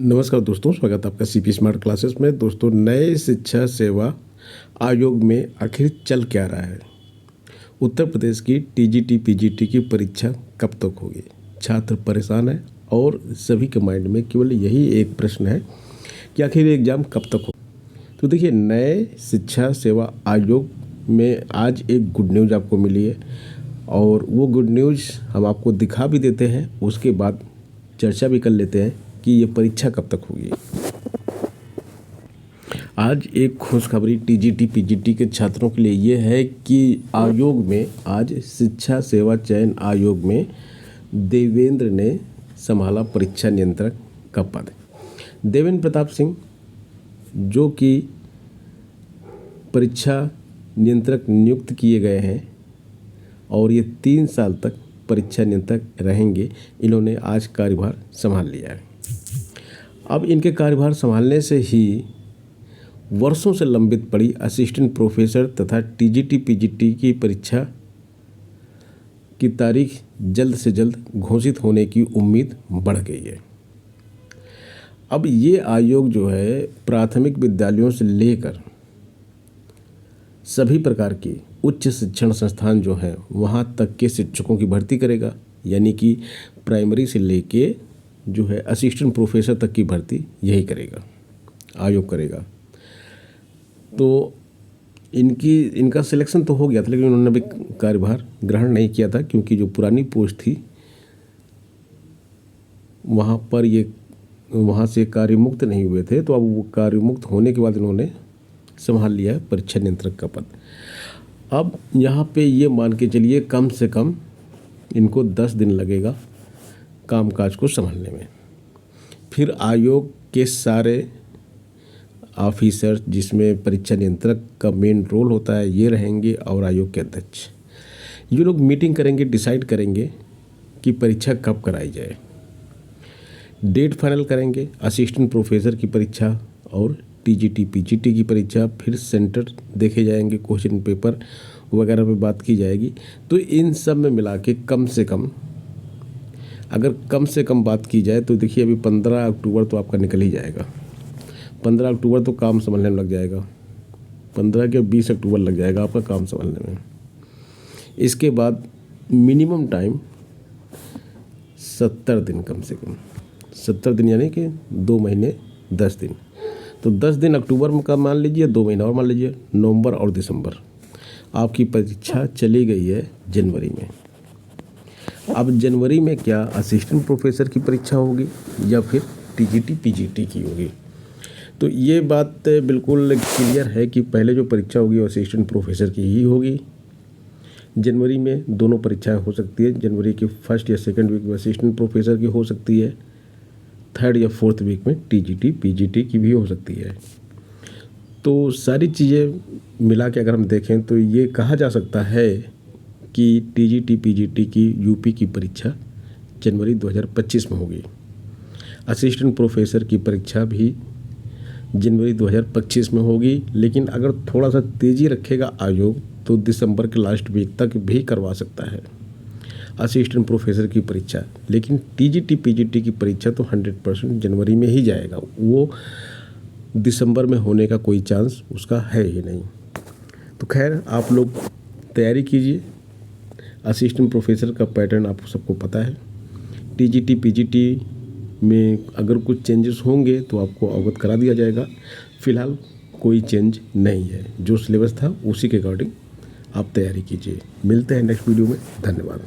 नमस्कार दोस्तों, स्वागत है आपका सीपी स्मार्ट क्लासेस में। दोस्तों, नए शिक्षा सेवा आयोग में आखिर चल क्या रहा है? उत्तर प्रदेश की टीजीटी पीजीटी की परीक्षा कब तक होगी? छात्र परेशान है और सभी के माइंड में केवल यही एक प्रश्न है कि आखिर एग्ज़ाम कब तक हो। तो देखिए, नए शिक्षा सेवा आयोग में आज एक गुड न्यूज़ आपको मिली है और वो गुड न्यूज़ हम आपको दिखा भी देते हैं, उसके बाद चर्चा भी कर लेते हैं कि ये परीक्षा कब तक होगी। आज एक खुशखबरी टीजीटी पीजीटी के छात्रों के लिए ये है कि आयोग में आज शिक्षा सेवा चयन आयोग में देवेंद्र ने संभाला परीक्षा नियंत्रक का पद। देवेंद्र प्रताप सिंह जो कि परीक्षा नियंत्रक नियुक्त किए गए हैं और ये 3 साल तक परीक्षा नियंत्रक रहेंगे, इन्होंने आज कार्यभार संभाल लिया है। अब इनके कार्यभार संभालने से ही वर्षों से लंबित पड़ी असिस्टेंट प्रोफेसर तथा टीजीटी पीजीटी की परीक्षा की तारीख जल्द से जल्द घोषित होने की उम्मीद बढ़ गई है। अब ये आयोग जो है प्राथमिक विद्यालयों से लेकर सभी प्रकार के उच्च शिक्षण संस्थान जो हैं वहाँ तक के शिक्षकों की भर्ती करेगा, यानी कि प्राइमरी से लेके जो है असिस्टेंट प्रोफेसर तक की भर्ती यही करेगा, आयोग करेगा। तो इनका सिलेक्शन तो हो गया था, लेकिन उन्होंने भी कार्यभार ग्रहण नहीं किया था क्योंकि जो पुरानी पोस्ट थी वहाँ से कार्यमुक्त नहीं हुए थे। तो अब वो कार्यमुक्त होने के बाद इन्होंने संभाल लिया है परीक्षा नियंत्रक का पद। अब यहाँ पे ये मान के चलिए कम से कम इनको 10 दिन लगेगा कामकाज को संभालने में। फिर आयोग के सारे ऑफिसर, जिसमें परीक्षा नियंत्रक का मेन रोल होता है, ये रहेंगे और आयोग के अध्यक्ष ये लोग मीटिंग करेंगे, डिसाइड करेंगे कि परीक्षा कब कराई जाए, डेट फाइनल करेंगे। असिस्टेंट प्रोफेसर की परीक्षा और टीजीटी पीजीटी की परीक्षा, फिर सेंटर देखे जाएंगे, क्वेश्चन पेपर वगैरह पे बात की जाएगी। तो इन सब में मिला के कम से कम बात की जाए तो देखिए अभी 15 अक्टूबर तो आपका निकल ही जाएगा। 15 अक्टूबर तो काम संभालने में लग जाएगा, 15 के 20 अक्टूबर लग जाएगा आपका काम संभालने में। इसके बाद मिनिमम टाइम 70 दिन, कम से कम 70 दिन, यानी कि 2 महीने 10 दिन। तो 10 दिन अक्टूबर में का मान लीजिए, 2 महीना और मान लीजिए, नवंबर और दिसंबर। आपकी परीक्षा चली गई है जनवरी में। अब जनवरी में क्या असिस्टेंट प्रोफेसर की परीक्षा होगी या फिर टीजीटी पीजीटी की होगी? तो ये बात बिल्कुल क्लियर है कि पहले जो परीक्षा होगी वो असिस्टेंट प्रोफेसर की ही होगी। जनवरी में दोनों परीक्षाएं हो सकती है। जनवरी के 1st या 2nd वीक में असिस्टेंट प्रोफेसर की हो सकती है, 3rd या 4th वीक में टीजीटी पीजीटी की भी हो सकती है। तो सारी चीज़ें मिला के अगर हम देखें तो ये कहा जा सकता है कि टीजीटी पीजीटी की यूपी की परीक्षा जनवरी 2025 में होगी। असिस्टेंट प्रोफेसर की परीक्षा भी जनवरी 2025 में होगी, लेकिन अगर थोड़ा सा तेज़ी रखेगा आयोग तो दिसंबर के लास्ट वीक तक भी करवा सकता है असिस्टेंट प्रोफेसर की परीक्षा। लेकिन टीजीटी पीजीटी की परीक्षा तो 100% जनवरी में ही जाएगा, वो दिसंबर में होने का कोई चांस उसका है ही नहीं। तो खैर, आप लोग तैयारी कीजिए। असिस्टेंट प्रोफेसर का पैटर्न आप सबको पता है। टीजीटी पीजीटी में अगर कुछ चेंजेस होंगे तो आपको अवगत करा दिया जाएगा। फ़िलहाल कोई चेंज नहीं है, जो सिलेबस था उसी के अकॉर्डिंग आप तैयारी कीजिए। मिलते हैं नेक्स्ट वीडियो में। धन्यवाद।